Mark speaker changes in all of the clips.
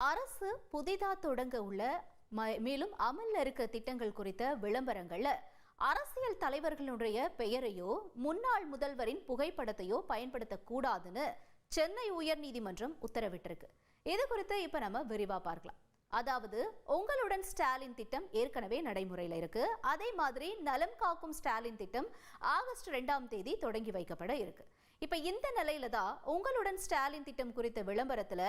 Speaker 1: அரசு புதிதா தொடங்க உள்ள மேலும் அமல்ல இருக்க திட்டங்கள் குறித்த விளம்பரங்கள்ல அரசியல் தலைவர்களுடைய பெயரையோ முன்னாள் முதல்வரின் புகைப்படத்தையோ பயன்படுத்தக்கூடாதுன்னு சென்னை உயர்நீதிமன்றம் உத்தரவிட்டிருக்கு. இது குறித்து இப்ப நம்ம விரிவா பார்க்கலாம். அதாவது உங்களுடன் ஸ்டாலின் திட்டம் ஏற்கனவே நடைமுறையில் இருக்கு. அதே மாதிரி நலம் காக்கும் ஸ்டாலின் திட்டம் ஆகஸ்ட் 2ஆம் தேதி தொடங்கி வைக்கப்பட இருக்கு. இப்ப இந்த நிலையில தான் உங்களுடன் ஸ்டாலின் திட்டம் குறித்த விளம்பரத்துல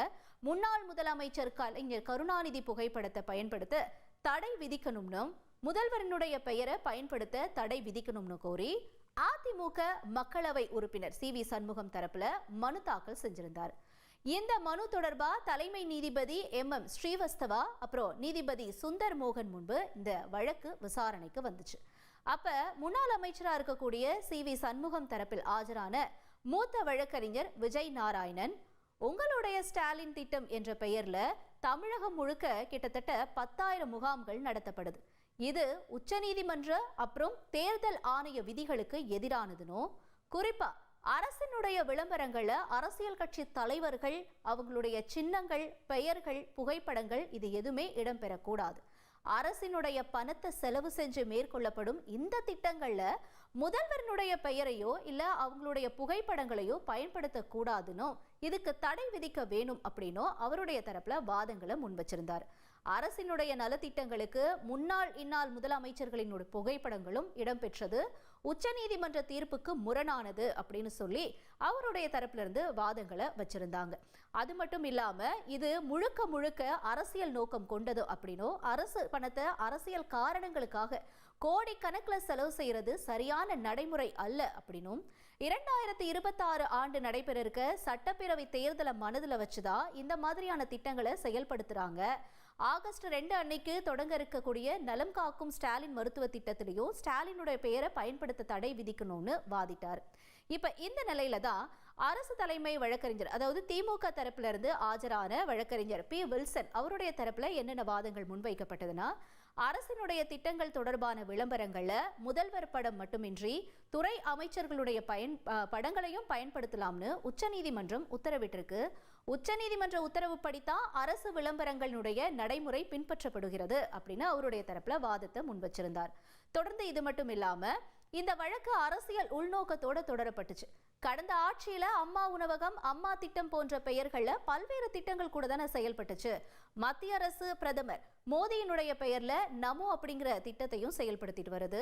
Speaker 1: முன்னாள் முதலமைச்சர் கலைஞர் கருணாநிதி புகைப்படத்தை பயன்படுத்த தடை விதிக்கணும்னு முதல்வரினுடைய பெயரை பயன்படுத்த தடை விதிக்கணும்னு கோரி அதிமுக மக்களவை உறுப்பினர் சி வி சண்முகம் தரப்புல மனு தாக்கல் செஞ்சிருந்தார். இந்த மனு தொடர்பா தலைமை நீதிபதி எம் ஸ்ரீவஸ்தவா அப்புறம் நீதிபதி சுந்தர் மோகன் முன்பு இந்த வழக்கு விசாரணைக்கு வந்துச்சு. அப்ப முன்னாள் அமைச்சராக இருக்கக்கூடிய சி வி சண்முகம் தரப்பில் ஆஜரான மூத்த வழக்கறிஞர் விஜய் நாராயணன், உங்களுடைய ஸ்டாலின் திட்டம் என்ற பெயர்ல தமிழகம் முழுக்க கிட்டத்தட்ட 10,000 முகாம்கள் நடத்தப்படுது. இது உச்சநீதிமன்ற அப்புறம் தேர்தல் ஆணைய விதிகளுக்கு எதிரானதுனோ, குறிப்பா அரசினுடைய விளம்பரங்கள்ல அரசியல் கட்சி தலைவர்கள் அவங்களுடைய சின்னங்கள், பெயர்கள், புகைப்படங்கள் இது எதுவுமே இடம்பெறக்கூடாது. அரசினுடைய பணத்தை செலவு செஞ்சு மேற்கொள்ளப்படும் இந்த திட்டங்கள்ல முதல்வரினுடைய பெயரையோ இல்ல அவங்களுடைய புகைப்படங்களையோ பயன்படுத்தக்கூடாதுன்னு இதுக்கு தடை விதிக்க வேணும் அப்படின்னோ அவருடைய தரப்புல வாதங்களை முன் வச்சிருந்தார். அரசினுடைய நலத்திட்டங்களுக்கு முன்னாள் இந்நாள் முதலமைச்சர்களின் புகைப்படங்களும் இடம்பெற்றது உச்சநீதிமன்ற தீர்ப்புக்கு முரணானது அப்படின்னு சொல்லி அவருடைய தரப்புல இருந்து வாதங்களை வச்சிருந்தாங்க. அது மட்டும் இல்லாம இது முழுக்க முழுக்க அரசியல் நோக்கம் கொண்டது அப்படின்னோ, அரசு பணத்தை அரசியல் காரணங்களுக்காக கோடிக்கணக்கில் செலவு செய்யறது சரியான நடைமுறை அல்ல அப்படின்னும், 2026 ஆண்டு நடைபெற இருக்க சட்டப்பேரவை தேர்தலை மனதில் வச்சுதான் இந்த மாதிரியான திட்டங்களை செயல்படுத்துறாங்க. ஆகஸ்ட் 2 அன்னைக்கு தொடங்க இருக்கக்கூடிய நலம் காக்கும் ஸ்டாலின் மருத்துவ திட்டத்திலையும் ஸ்டாலினுடைய பெயரை பயன்படுத்த தடை விதிக்கணும்னு வாதிட்டார். இப்ப இந்த நிலையில தான் அரசு தலைமை வழக்கறிஞர், அதாவது திமுக தரப்புல இருந்து ஆஜரான வழக்கறிஞர் பி வில்சன் அவருடைய தரப்புல என்னென்ன வாதங்கள் முன்வைக்கப்பட்டதுன்னா, அரசினுடைய திட்டங்கள் தொடர்பான விளம்பரங்கள்ல முதல்வர் படம் மட்டுமின்றி துறை அமைச்சர்களுடைய படங்களையும் பயன்படுத்தலாம்னு உச்சநீதிமன்றம் உத்தரவிட்டிருக்கு. உச்சநீதிமன்ற உத்தரவுப்படித்தான் அரசு விளம்பரங்களுடைய நடைமுறை பின்பற்றப்படுகிறது அப்படின்னு அவருடைய தரப்புல வாதத்தை முன் வச்சிருந்தார். தொடர்ந்து இது மட்டும் இல்லாம இந்த வழக்கு அரசியல் உள்நோக்கத்தோட தொடரப்பட்டுச்சு. கடந்த ஆட்சியில அம்மா உணவகம், அம்மா திட்டம் போன்ற பெயர்கள்ல பல்வேறு திட்டங்கள் கூட தானே செயல்பட்டுச்சு. மத்திய அரசு பிரதமர் மோடியினுடைய பெயர்ல நமோ அப்படிங்கிற திட்டத்தையும் செயல்படுத்திட்டு வருது.